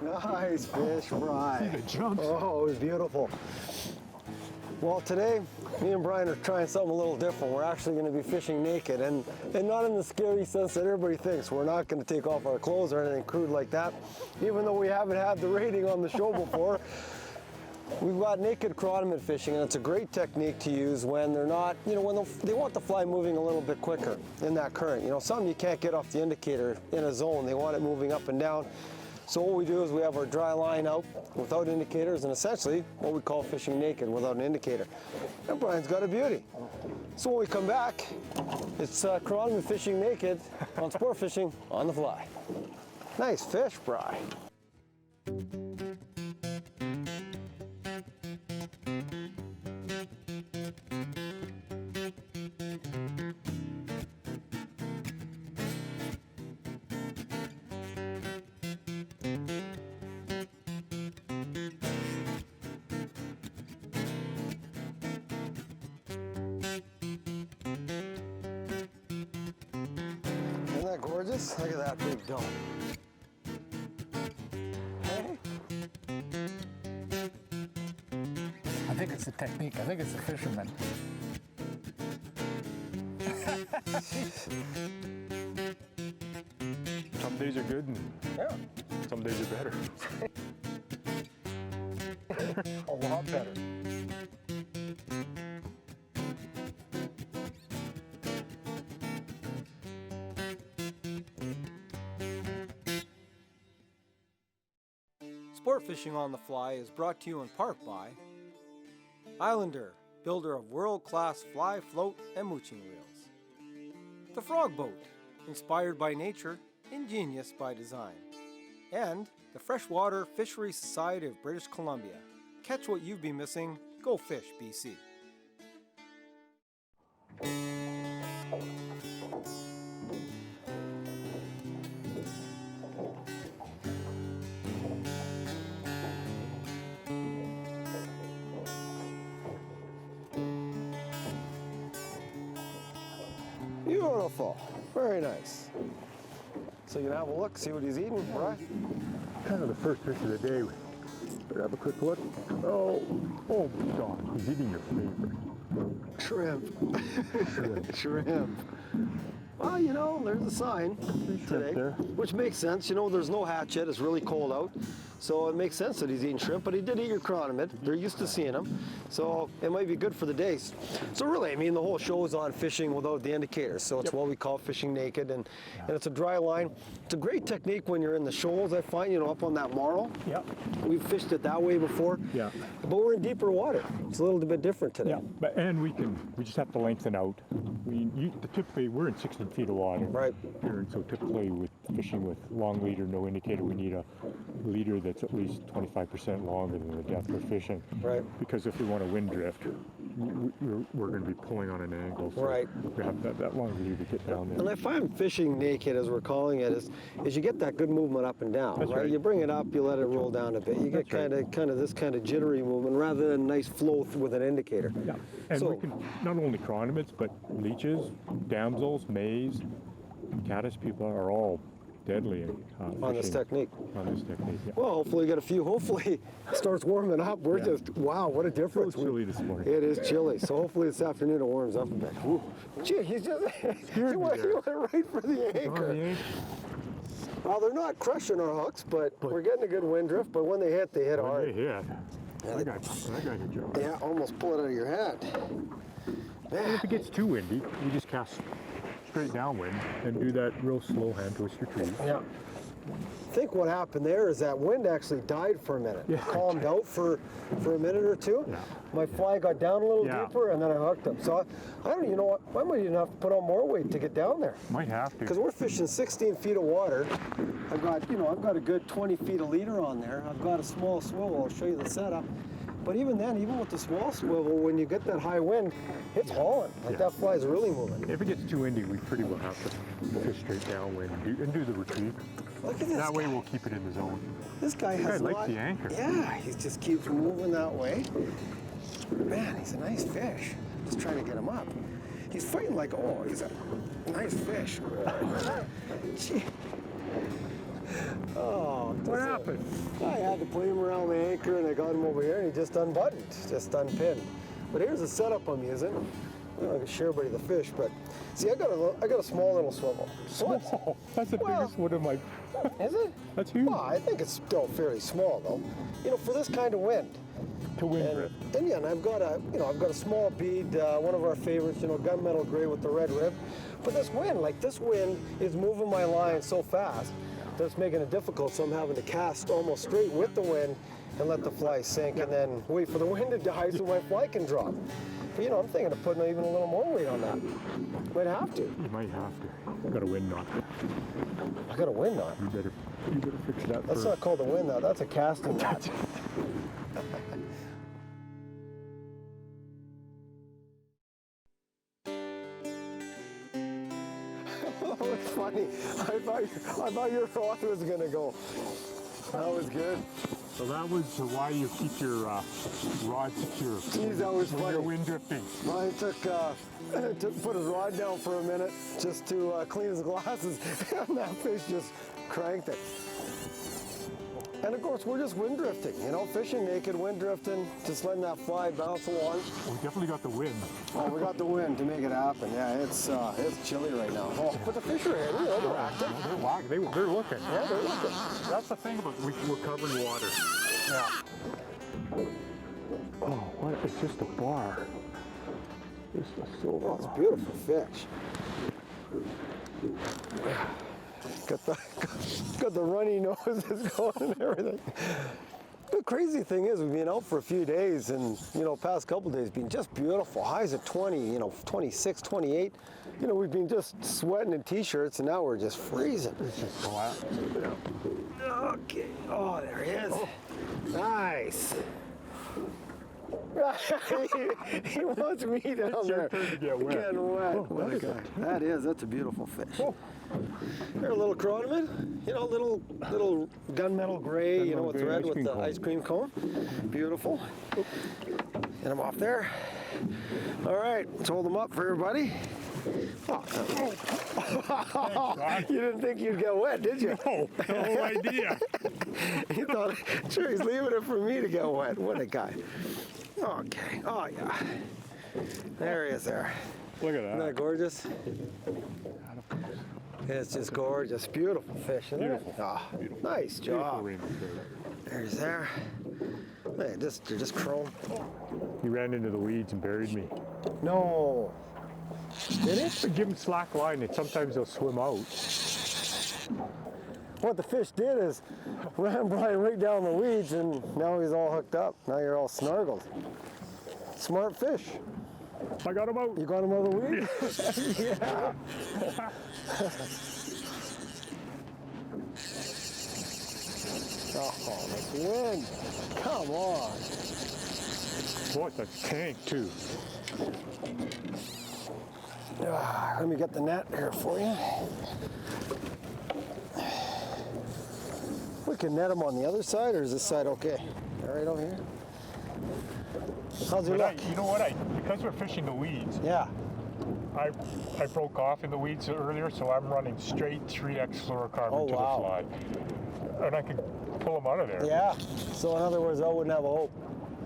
Nice fish fry. See the jumps? Oh, it was beautiful. Well, today, me and Brian are trying something a little different. We're actually going to be fishing naked, and not in the scary sense that everybody thinks. We're not going to take off our clothes or anything crude like that, even though we haven't had the rating on the show before. We've got naked chironomid fishing, and it's a great technique to use when they're not, when they want the fly moving a little bit quicker in that current. Something you can't get off the indicator in a zone. They want it moving up and down. So what we do is we have our dry line out without indicators, and essentially what we call fishing naked without an indicator. And Brian's got a beauty. So when we come back, it's chironomid fishing naked on sport fishing on the fly. Nice fish, Brian. Isn't that gorgeous? Look at that big dome. Hey. I think it's the technique. I think it's the fisherman. Some days are good and some days are better. A lot better. Sport Fishing on the Fly is brought to you in part by Islander, builder of world-class fly, float, and mooching reels. The Frog Boat, inspired by nature, ingenious by design. And the Freshwater Fishery Society of British Columbia. Catch what you've been missing. Go fish, BC. Beautiful. Very nice. So you can have a look, see what he's eating, right? Kind of the first fish of the day. Better have a quick look. Oh God, he's eating your favorite. Shrimp. Shrimp. Well, there's a sign today, there. which makes sense. There's no hatch yet. It's really cold out. So it makes sense that he's eating shrimp, but he did eat your chironomid. They're used to seeing them. So it might be good for the days. So really, the whole show is on fishing without the indicators. So it's what we call fishing naked, and it's a dry line. It's a great technique when you're in the shoals, I find, up on that marl. Yeah. We've fished it that way before. Yeah. But we're in deeper water. It's a little bit different today. Yeah, and we just have to lengthen out. Typically, we're in 16 feet of water. Right. Here, and so typically with fishing with long leader, no indicator, we need a leader that's at least 25% longer than the depth we're fishing. Right. Because if we want to wind drift, we're going to be pulling on an angle. So Right. we have that long leader to get down there. And I find fishing naked, as we're calling it, is you get that good movement up and down. That's right. You bring it up, you let it roll down a bit. You get kind of this kind of jittery movement rather than a nice flow with an indicator. Yeah. And So- we can not only chironomids, but leeches, damsels, mays, caddis people are all deadly On this fishing technique. On this technique, yeah. Well, hopefully you get a few. Hopefully it starts warming up. We're just, wow, what a difference. It's chilly this morning. It is chilly. So hopefully this afternoon it warms up a bit. Ooh. Gee, he's just, he went right for the anchor. Well, they're not crushing our hooks, but we're getting a good wind drift. But when they hit hard. They hit. I got your job. Yeah, almost pull it out of your head. And if it gets too windy, we just cast straight downwind and do that real slow hand twist retrieve. Yeah. I think what happened there is that wind actually died for a minute. Yeah. Calmed out for a minute or two. Yeah. My fly got down a little deeper, and then I hooked him. So I don't, what? I might even have to put on more weight to get down there. Might have to. Because we're fishing 16 feet of water. I've got a good 20 feet of leader on there. I've got a small swivel. I'll show you the setup. But even then, even with the small swivel, when you get that high wind, it's hauling. That fly's really moving. If it gets too windy, we pretty well have to fish straight downwind and do the retrieve. Look at this That way guy. we'll keep it in the zone. This guy has likes the anchor. Yeah, he just keeps moving that way. Man, he's a nice fish. Just trying to get him up. He's fighting like, he's a nice fish. Gee. Oh, What happened? I had to put him around the anchor and I got him over here and he just unbuttoned, just unpinned. But here's the setup I'm using. I'm not gonna share everybody the fish, but see, I got a small little swivel. Oh, that's the biggest one of my. Is it? That's huge. Well, I think it's still fairly small though. You know, for this kind of wind. To wind drift. And yeah, and I've got a small bead, one of our favorites, gunmetal gray with the red rib. But this wind is moving my line so fast that it's making it difficult. So I'm having to cast almost straight with the wind and let the fly sink, and then wait for the wind to die so my fly can drop. But I'm thinking of putting even a little more weight on that. Might have to. You might have to. You got a wind knot. I got a wind knot. You better fix that That's first. not called a wind knot. That's a casting knot. Oh, it's funny. I thought your rod was gonna go. That was good. So that was why you keep your rod secure. Geez, that was When funny. you're wind drifting. Ryan put his rod down for a minute just to clean his glasses, and that fish just cranked it. And of course, we're just wind drifting, fishing naked, wind drifting, just letting that fly bounce along. We definitely got the wind. Oh, we got the wind to make it happen. Yeah, it's chilly right now. Oh, but the fish are here. They're active. They're walking. They're looking. Yeah, they're looking. That's the thing about we're covering water. Yeah. Oh, what? It's just a bar. It's a silver. Oh, it's a beautiful fish. Got the runny noses going and everything. The crazy thing is, we've been out for a few days, and past couple days been just beautiful. Highs at 20, 26, 28. We've been just sweating in t-shirts, and now we're just freezing. It's just flat. Okay. Oh, there he is. Nice. He wants me down It's there. your turn to get wet. Getting wet. Oh, What a guy. That's a beautiful fish. Oh. Here, a little chironomid, little gunmetal gray, Gunmetal with gray red ice with cream the cone. ice cream cone. Beautiful. Get him off there. All right, let's hold him up for everybody. Oh. You didn't think you'd get wet, did you? No idea. You thought, sure, he's leaving it for me to get wet. What a guy. Okay. Oh, yeah. There he is there. Look at Isn't that. that gorgeous? It's just gorgeous. Beautiful fish, isn't Beautiful. it? Oh, Beautiful. nice Beautiful job. rainbow trout. There's there. Hey, they're just chrome. He ran into the weeds and buried me. No. Did he? But give him slack line and sometimes they'll swim out. What the fish did is ran Brian right down the weeds, and now he's all hooked up. Now you're all snargled. Smart fish. I got him out. You got him out of the weed? Yeah. Oh, this wind. Come on. Boy, it's a tank too. Let me get the net here for you. We can net them on the other side, or is this side okay? All right over here. How's your luck? You know what? Because we're fishing the weeds, Yeah. I broke off in the weeds earlier, so I'm running straight 3X fluorocarbon Oh, to wow. the fly. And I can pull them out of there. Yeah. So in other words, I wouldn't have a hope.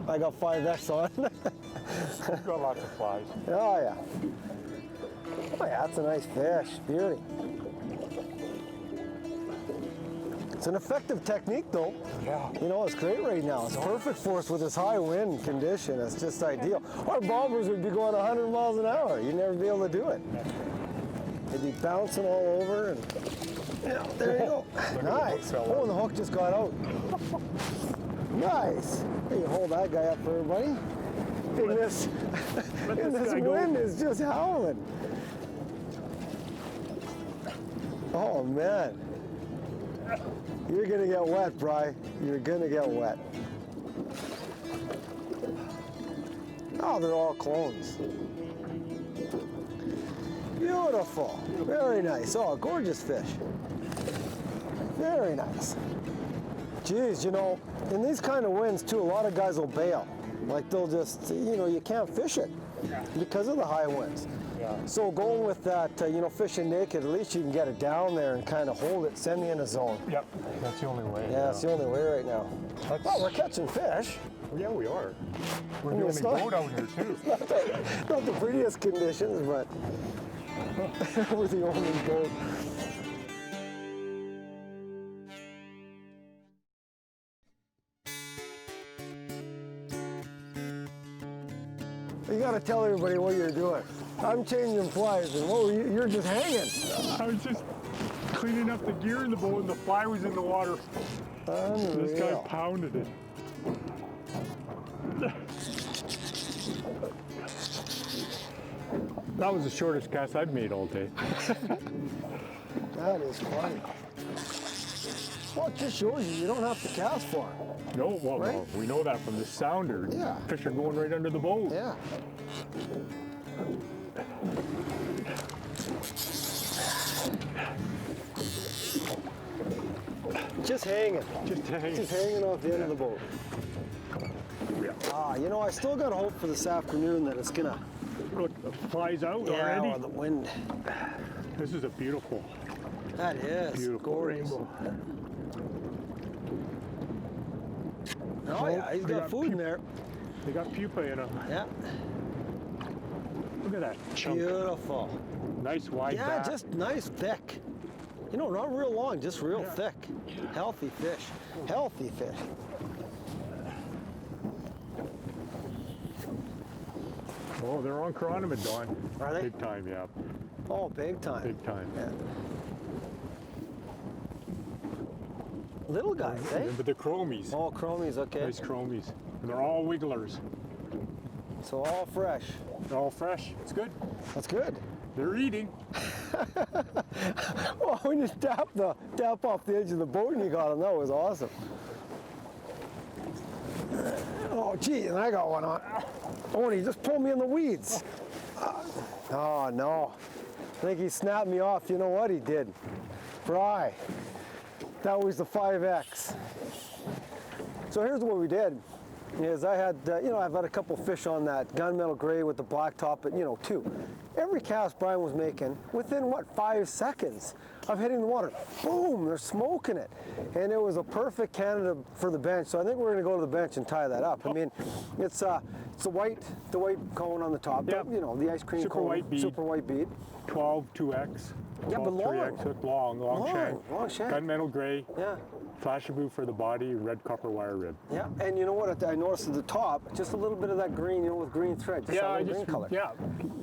I got 5X on. We've got lots of flies. Oh yeah. Oh yeah, that's a nice fish. Beauty. It's an effective technique though. Yeah. It's great right now. It's perfect for us with this high wind condition. It's just ideal. Our bobbers would be going 100 miles an hour. You'd never be able to do it. They'd be bouncing all over and there you go. Nice. Oh, and the hook just got out. Nice. Hey, you hold that guy up for everybody. And this wind is just howling. Oh man. You're gonna get wet, Bri. You're gonna get wet. Oh, they're all clones. Beautiful. Very nice. Oh, gorgeous fish. Very nice. Geez, in these kind of winds too, a lot of guys will bail. Like they'll just, you can't fish it because of the high winds. Yeah. Yeah. So going with that, you know, fishing naked, at least you can get it down there and kind of hold it, send me in a zone. Yep. That's the only way. Yeah, that's the only way right now. Well, we're catching fish. Yeah, we are. We're I mean, the it's only not- boat out here too. Not the prettiest conditions, but we're the only boat. You gotta tell everybody what you're doing. I'm changing flies, and whoa, you're just hanging. I was just cleaning up the gear in the boat and the fly was in the water. This guy Unreal. pounded it. That was the shortest cast I've made all day. That is funny. Well, it just shows you don't have to cast far. No, well, Right? no, we know that from the sounder. Yeah. Fish are going right under the boat. Yeah. Just hanging. Just hanging. Just hanging off the end of the boat. Yeah. Ah, you know, I still got hope for this afternoon that it's gonna. Look, the fly's out already. Or the wind. This is a beautiful, That is beautiful gorgeous. rainbow. Oh yeah, he's They got got food in there. They got pupa in them. Yeah, Look at that chunk. beautiful. Nice wide Yeah, back. just nice thick. You know, not real long, just real Yeah. thick. Healthy fish. Healthy fish. Oh, they're on Chironomid, Don. Are they? Big time, yeah. Oh, big time. Big time. Yeah. Little guys, eh? But the chromies. Oh, chromies, okay. Nice chromies. And they're all wigglers. So all fresh. They're all fresh. It's good. That's good. They're eating. Well, when you tap off the edge of the boat and you got them, that was awesome. Oh, gee, and I got one on. Oh, and he just pulled me in the weeds. Oh, no. I think he snapped me off. You know what he did? Fry. That was the 5X. So here's what we did. Is I had, you know, I've had a couple fish on that gunmetal gray with the black top, but you know, 2. Every cast Brian was making, within what, 5 seconds of hitting the water, boom, they're smoking it. And it was a perfect candidate for the bench. So I think we're gonna go to the bench and tie that up. I mean, it's the white cone on the top, Yep. you know, the ice cream Super cone, white bead. super white bead. 12 2X. Yeah, but 12 3X long. hook, long shank. Long shank. Gunmetal gray. Yeah. Flashaboo for the body, red copper wire rib. Yeah, and you know what I noticed at the top, just a little bit of that green, you know, with green thread, just Yeah, a little green color. yeah,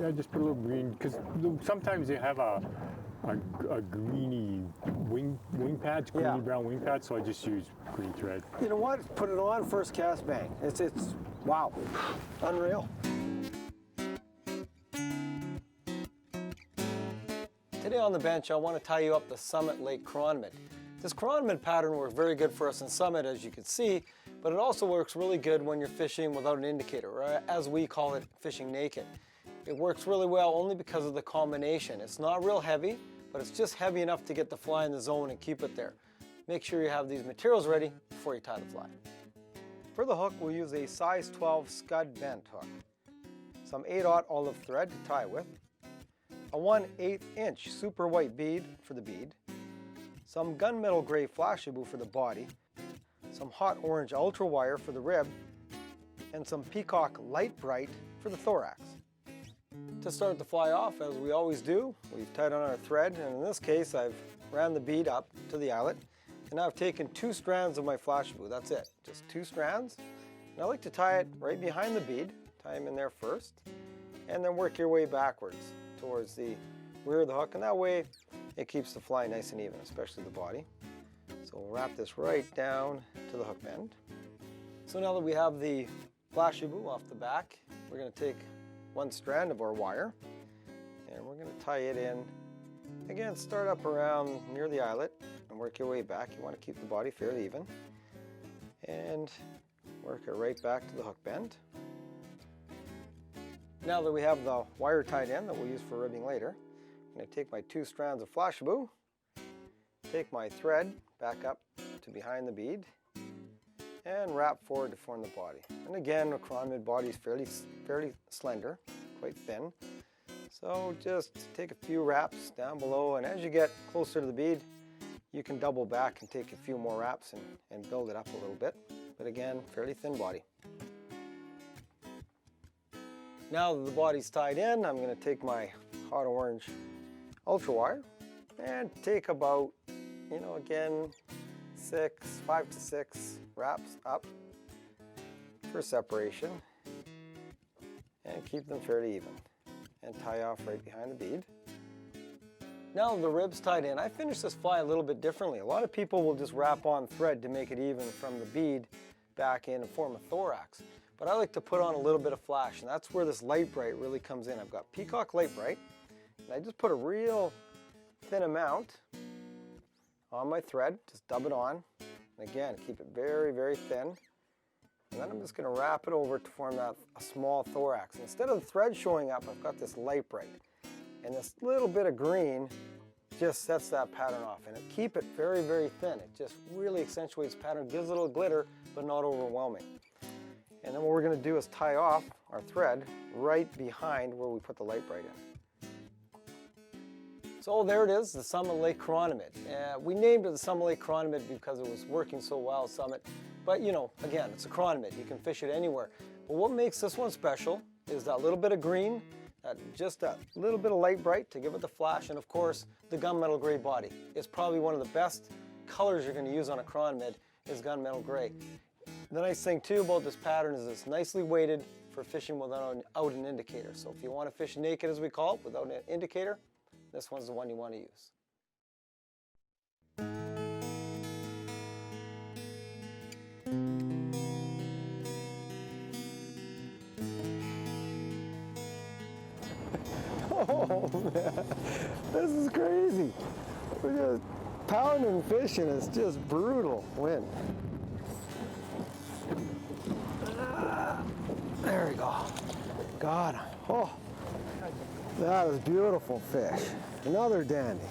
I just put a little green because sometimes you have a greeny wing pads, greeny Yeah. brown wing pads, so I just use green thread. You know what? Put it on, first cast, bang. It's wow, unreal. Today on the bench, I want to tie you up the Summit Lake Chironomid. This Chironomid pattern works very good for us in Summit, as you can see, but it also works really good when you're fishing without an indicator, or as we call it, fishing naked. It works really well only because of the combination. It's not real heavy, but it's just heavy enough to get the fly in the zone and keep it there. Make sure you have these materials ready before you tie the fly. For the hook, we'll use a size 12 scud bent hook, some 8/0 olive thread to tie with, a 1/8 inch super white bead for the bead, some gunmetal gray Flashaboo for the body, some hot orange ultra wire for the rib, and some peacock light bright for the thorax. To start the fly off, as we always do, we've tied on our thread, and in this case I've ran the bead up to the eyelet, and I've taken 2 strands of my Flashaboo. That's it, just 2 strands. And I like to tie it right behind the bead, tie them in there first, and then work your way backwards towards the rear of the hook, and that way it keeps the fly nice and even, especially the body. So we'll wrap this right down to the hook bend. So now that we have the Flashaboo off the back, we're going to take 1 strand of our wire, and we're going to tie it in. Again, start up around near the eyelet and work your way back. You want to keep the body fairly even, and work it right back to the hook bend. Now that we have the wire tied in that we'll use for ribbing later, I'm going to take my 2 strands of Flashaboo, take my thread back up to behind the bead, and wrap forward to form the body. And again, the Chironomid body is fairly slender, quite thin, So just take a few wraps down below, and as you get closer to the bead, you can double back and take a few more wraps and build it up a little bit. But again, fairly thin body. Now that the body's tied in, I'm going to take my hot orange ultra wire and take about, again, 5 to 6 wraps up for separation, and keep them fairly even, and tie off right behind the bead. Now the ribs tied in, I finish this fly a little bit differently. A lot of people will just wrap on thread to make it even from the bead back in and form a thorax. But I like to put on a little bit of flash, and that's where this light bright really comes in. I've got Peacock Light Bright, and I just put a real thin amount on my thread, just dub it on. And again, keep it very, very thin. And then I'm just going to wrap it over to form a small thorax. Instead of the thread showing up, I've got this light bright. And this little bit of green just sets that pattern off. And keep it very, very thin. It just really accentuates the pattern, gives a little glitter, but not overwhelming. And then what we're going to do is tie off our thread right behind where we put the light bright in. So there it is, the Summit Lake Chironomid. We named it the Summit Lake Chironomid because it was working so well at Summit. But again, it's a chironomid. You can fish it anywhere. But what makes this one special is that little bit of green, just that little bit of light bright to give it the flash, and of course, the gunmetal gray body. It's probably one of the best colors you're going to use on a chironomid is gunmetal gray. The nice thing too about this pattern is it's nicely weighted for fishing without an indicator. So if you want to fish naked, as we call it, without an indicator, this one's the one you want to use. Oh man, this is crazy. We're just pounding fish and it's just brutal wind. There we go. Got him. Oh, that is beautiful fish. Another dandy.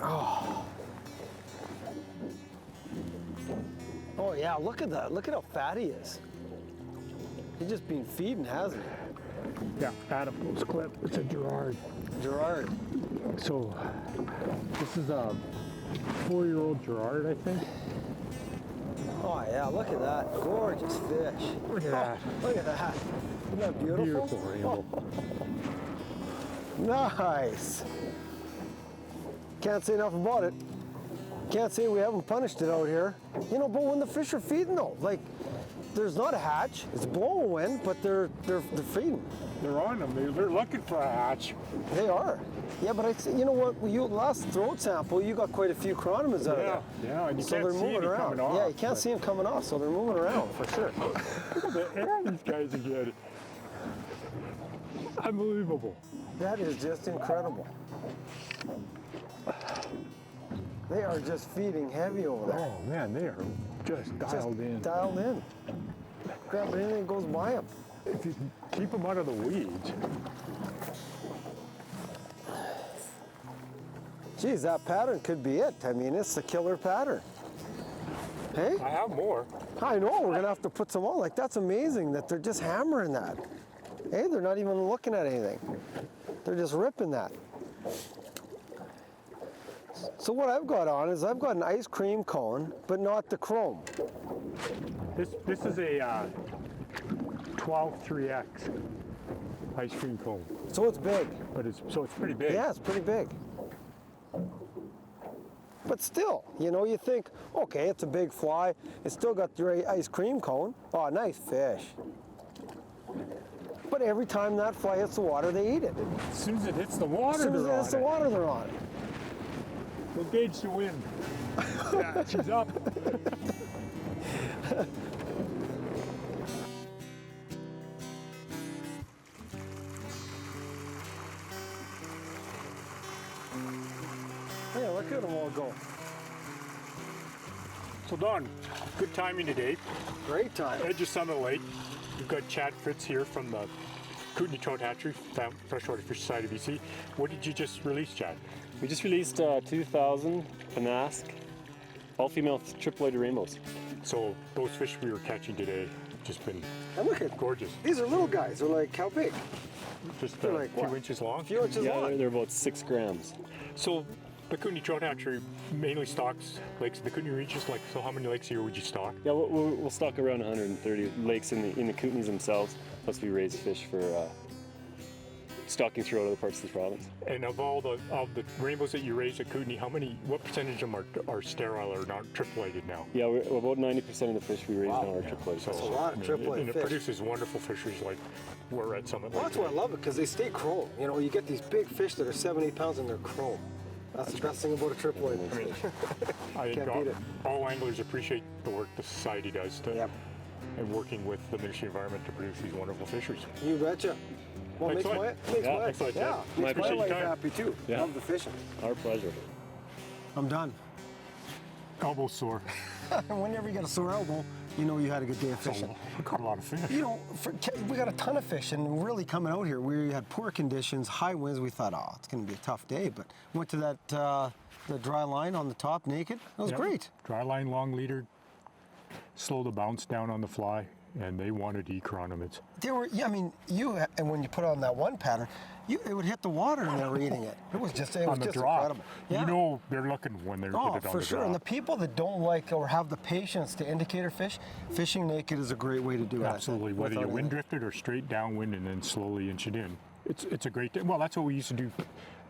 Oh. Oh yeah, look at that. Look at how fat he is. He's just been feeding, hasn't he? Yeah, Adam's clip. It's a Gerard. Gerard. So this is a 4-year-old Gerard, I think. Oh yeah, look at that. Gorgeous fish. Look at that. Look at that. Isn't that beautiful? Beautiful rainbow. Nice. Can't say enough about it. Can't say we haven't punished it out here. But when the fish are feeding though, like there's not a hatch. It's blowing wind, but they're feeding. They're on them. They're looking for a hatch. They are. Yeah, but you know what? Last throat sample, you got quite a few chironomids out of there. Yeah, and you So can't they're see moving any around. coming off. Yeah, you can't see them coming off, so they're moving around for sure. Look at the air these guys are getting. Unbelievable. That is just incredible. They are just feeding heavy over there. Oh man, they are just dialed in. Dialed in. Grab anything that goes by them. If you keep them out of the weeds. Geez, that pattern could be it. I mean, it's a killer pattern. Hey? I have more. I know, we're gonna have to put some on. Like, that's amazing that they're just hammering that. Hey, they're not even looking at anything. They're just ripping that. So what I've got on is I've got an ice cream cone, but not the chrome. This is a 12 3X ice cream cone. So it's big. But it's pretty big. Yeah, it's pretty big. But still, you think, okay, it's a big fly. It's still got the ice cream cone. Oh, nice fish. But every time that fly hits the water, they eat it. As soon as it hits the water, As soon as it hits the water, they're on it. We'll gauge the wind. Yeah, she's up. Yeah, look at them all go. So Don, good timing today. Great time. Edge of Summit Lake. We've got Chad Fritz here from the Kootenai Trout Hatchery, Freshwater Fish Society of BC. What did you just release, Chad? We just released 2,000 Panask, all-female triploided rainbows. So those fish we were catching today, just been And look at gorgeous. these are little guys. They're like how big? Just They're a like few what? inches long. A few inches Yeah, long. they're about 6 grams. So the Kootenai Trout Hatchery mainly stocks lakes. The Kootenai reaches like, so how many lakes a year would you stock? Yeah, we'll stock around 130 lakes in the Kootenays themselves. Plus, we raise fish for stocking throughout other parts of the province. And of the rainbows that you raise at Kootenai, what percentage of them are sterile or not triploided now? Yeah, we're about 90% of the fish we raise now are triploid. So That's a lot of triploid and it fish. produces wonderful fisheries like we're at Summit Well, Lake. that's why I love it, because they stay chrome. You know, you get these big fish that are 7-8 pounds and they're chrome. That's the best thing about a triploid fish. I think Can't beat it. all anglers appreciate the work the society does Yep. and working with the Ministry of Environment to produce these wonderful fisheries. You betcha. Well, Thanks makes a my, lot. makes Yeah, my, thanks a lot, yeah, Ted. I makes my appreciate your life time. happy too. Yeah. Love the fishing. Our pleasure. I'm done. Elbow sore. Whenever you get a sore elbow, you know you had a good day of fishing. We caught a lot of fish. You know, we got a ton of fish, and really coming out here, we had poor conditions, high winds. We thought, oh, it's going to be a tough day, but went to that the dry line on the top, naked. It was Yep. great. Dry line, long leader, slow the bounce down on the fly, and they wanted chironomids. They were, yeah, I mean, and when you put on that one pattern, it would hit the water and they were eating it. It was just On the just drop. incredible. Yeah. You know they're looking when they're Oh, hit it on for the sure. drop. And the people that don't like or have the patience to indicator fish, fishing naked is a great way to do it. Absolutely, whether you without wind anything. drifted or straight downwind and then slowly inch it in. It's a great, well, that's what we used to do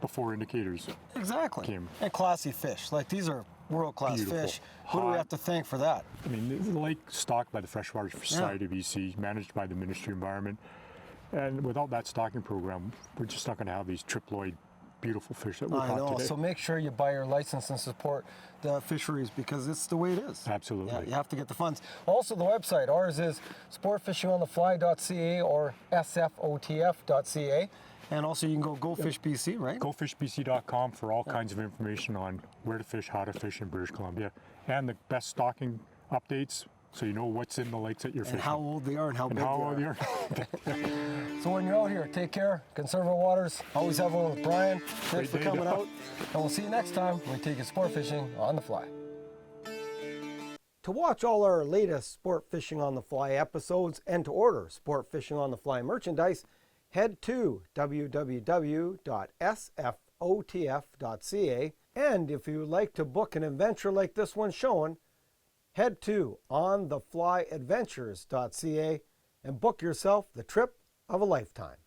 before indicators. Exactly. Kim. And classy fish. Like these are world-class Beautiful. fish. Who do we Hot. have to thank for that? I mean, the lake stocked by the Freshwater Society of BC, managed by the Ministry of Environment. And without that stocking program, we're just not going to have these triploid, beautiful fish that we I caught know. today. So make sure you buy your license and support the fisheries because it's the way it is. Absolutely. Yeah, you have to get the funds. Also, the website, ours is sportfishingonthefly.ca or sfotf.ca. And also, you can go Fish BC, right? GoFishBC.com for all kinds of information on where to fish, how to fish in British Columbia, and the best stocking updates so you know what's in the lakes that you're And fishing. how old they are and how And big how they old are. they are. So when you're out here, take care, conserve our waters, always have one with Brian. Thanks Great for day, coming Doc. out. And we'll see you next time when we take you sport fishing on the fly. To watch all our latest Sport Fishing on the Fly episodes and to order Sport Fishing on the Fly merchandise, head to www.sfotf.ca. And if you would like to book an adventure like this one shown, head to ontheflyadventures.ca and book yourself the trip of a lifetime.